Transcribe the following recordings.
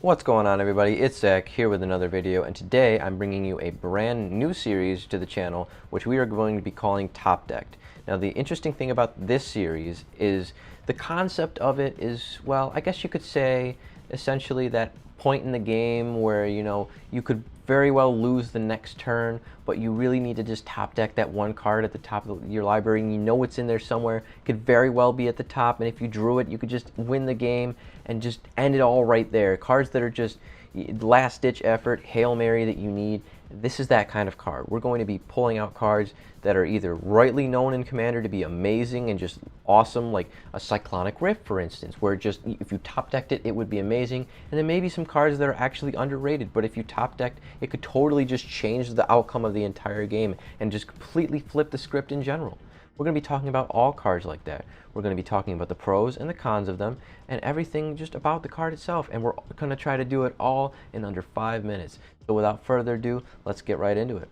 What's going on, everybody? It's Zach here with another video, and today I'm bringing you a brand new series to the channel which we are going to be calling Top Decked. Now, the interesting thing about this series is the concept of it is, well, I guess you could say essentially that point in the game where, you could very well lose the next turn, but you really need to just top deck that one card at the top of your library, and you know it's in there somewhere. It could very well be at the top, and if you drew it, you could just win the game and just end it all right there. Cards that are just last-ditch effort, Hail Mary that you need. This is that kind of card. We're going to be pulling out cards that are either rightly known in Commander to be amazing and just awesome, like a Cyclonic Rift, for instance, where just if you top decked it, it would be amazing. And then maybe some cards that are actually underrated, but if you top decked, it could totally just change the outcome of the entire game and just completely flip the script in general. We're going to be talking about all cards like that. We're going to be talking about the pros and the cons of them and everything just about the card itself. And we're going to try to do it all in under 5 minutes. So without further ado, let's get right into it.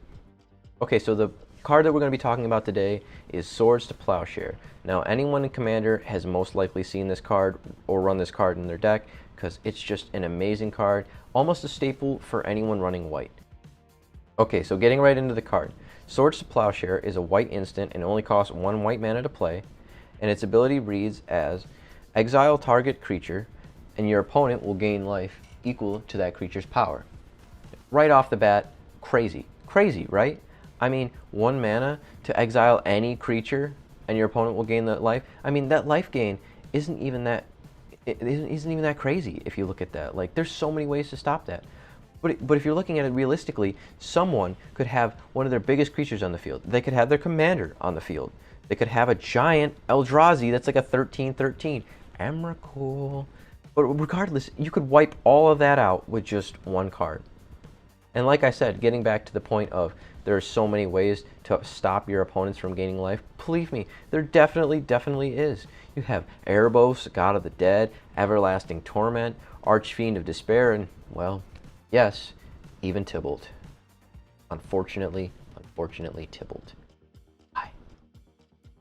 Okay, so the card that we're going to be talking about today is Swords to Plowshare. Now, anyone in Commander has most likely seen this card or run this card in their deck because it's just an amazing card, almost a staple for anyone running white. Okay, so getting right into the card. Swords to Plowshare is a white instant and only costs 1 white mana to play, and its ability reads as exile target creature and your opponent will gain life equal to that creature's power. Right off the bat, crazy, right? I mean, 1 mana to exile any creature and your opponent will gain that life. I mean, that life gain isn't even that crazy if you look at that. Like, there's so many ways to stop that. But if you're looking at it realistically, someone could have one of their biggest creatures on the field. They could have their commander on the field. They could have a giant Eldrazi that's like a 13/13. Emrakul. But regardless, you could wipe all of that out with just 1 card. And like I said, getting back to the point of there are so many ways to stop your opponents from gaining life, believe me, there definitely is. You have Erebos, God of the Dead, Everlasting Torment, Archfiend of Despair, and, well, yes, even Tybalt. Unfortunately, Tybalt. Why?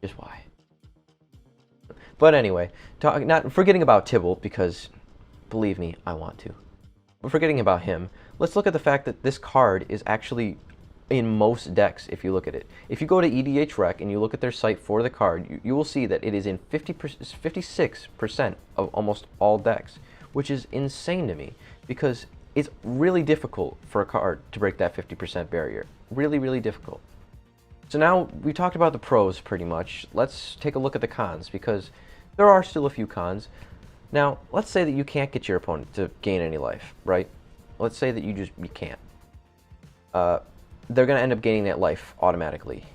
Just why? But anyway, not forgetting about Tybalt, because, believe me, I want to. But forgetting about him, let's look at the fact that this card is actually in most decks if you look at it. If you go to EDH Rec and you look at their site for the card, you will see that it is in 56% of almost all decks, which is insane to me, because it's really difficult for a card to break that 50% barrier. Really difficult. So now we talked about the pros pretty much. Let's take a look at the cons, because there are still a few cons. Now, let's say that you can't get your opponent to gain any life, right? Let's say that you can't. They're going to end up gaining that life automatically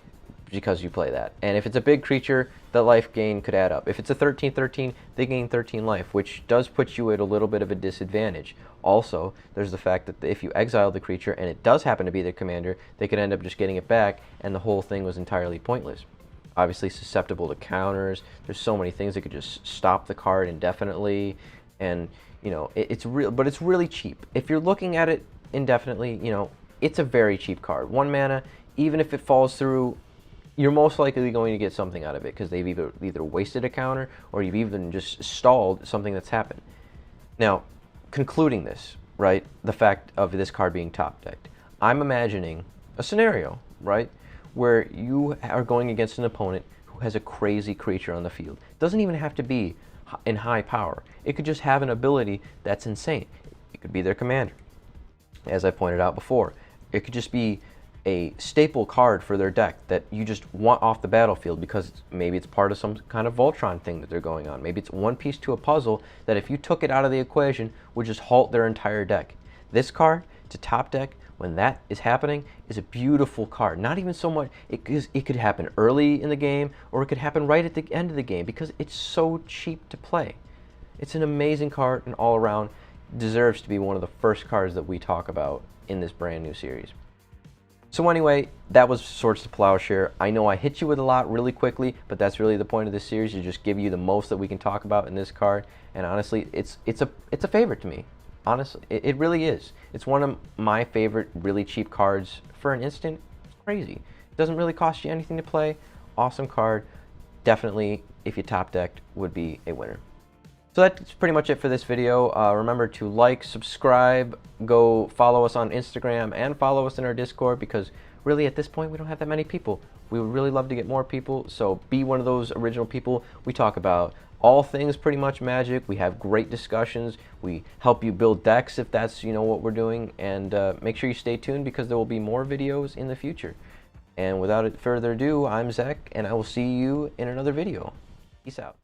because you play that. And if it's a big creature, the life gain could add up. If it's a 13/13, they gain 13 life, which does put you at a little bit of a disadvantage. Also, there's the fact that if you exile the creature and it does happen to be their commander, they could end up just getting it back, and the whole thing was entirely pointless. Obviously susceptible to counters. There's so many things that could just stop the card indefinitely, and it's real, but it's really cheap. If you're looking at it indefinitely, it's a very cheap card. 1 mana, even if it falls through, you're most likely going to get something out of it because they've either wasted a counter or you've even just stalled something that's happened. Now, concluding this, right, the fact of this card being top decked, I'm imagining a scenario, right, where you are going against an opponent who has a crazy creature on the field. It doesn't even have to be in high power. It could just have an ability that's insane. It could be their commander, as I pointed out before. It could just be a staple card for their deck that you just want off the battlefield because maybe it's part of some kind of Voltron thing that they're going on. Maybe it's one piece to a puzzle that if you took it out of the equation would just halt their entire deck. This card to top deck when that is happening is a beautiful card. Not even so much, it could happen early in the game or it could happen right at the end of the game because it's so cheap to play. It's an amazing card and all around deserves to be one of the first cards that we talk about in this brand new series. So anyway, that was Swords to Plowshare. I know I hit you with a lot really quickly, but that's really the point of this series, to just give you the most that we can talk about in this card. And honestly, it's a favorite to me. Honestly, it really is. It's one of my favorite really cheap cards for an instant. It's crazy. It doesn't really cost you anything to play. Awesome card. Definitely, if you top decked, would be a winner. So that's pretty much it for this video. Remember to like, subscribe, go follow us on Instagram, and follow us in our Discord, because really at this point we don't have that many people. We would really love to get more people, so be one of those original people. We talk about all things pretty much Magic. We have great discussions. We help you build decks if that's what we're doing, and make sure you stay tuned because there will be more videos in the future. And without further ado, I'm Zach, and I will see you in another video. Peace out.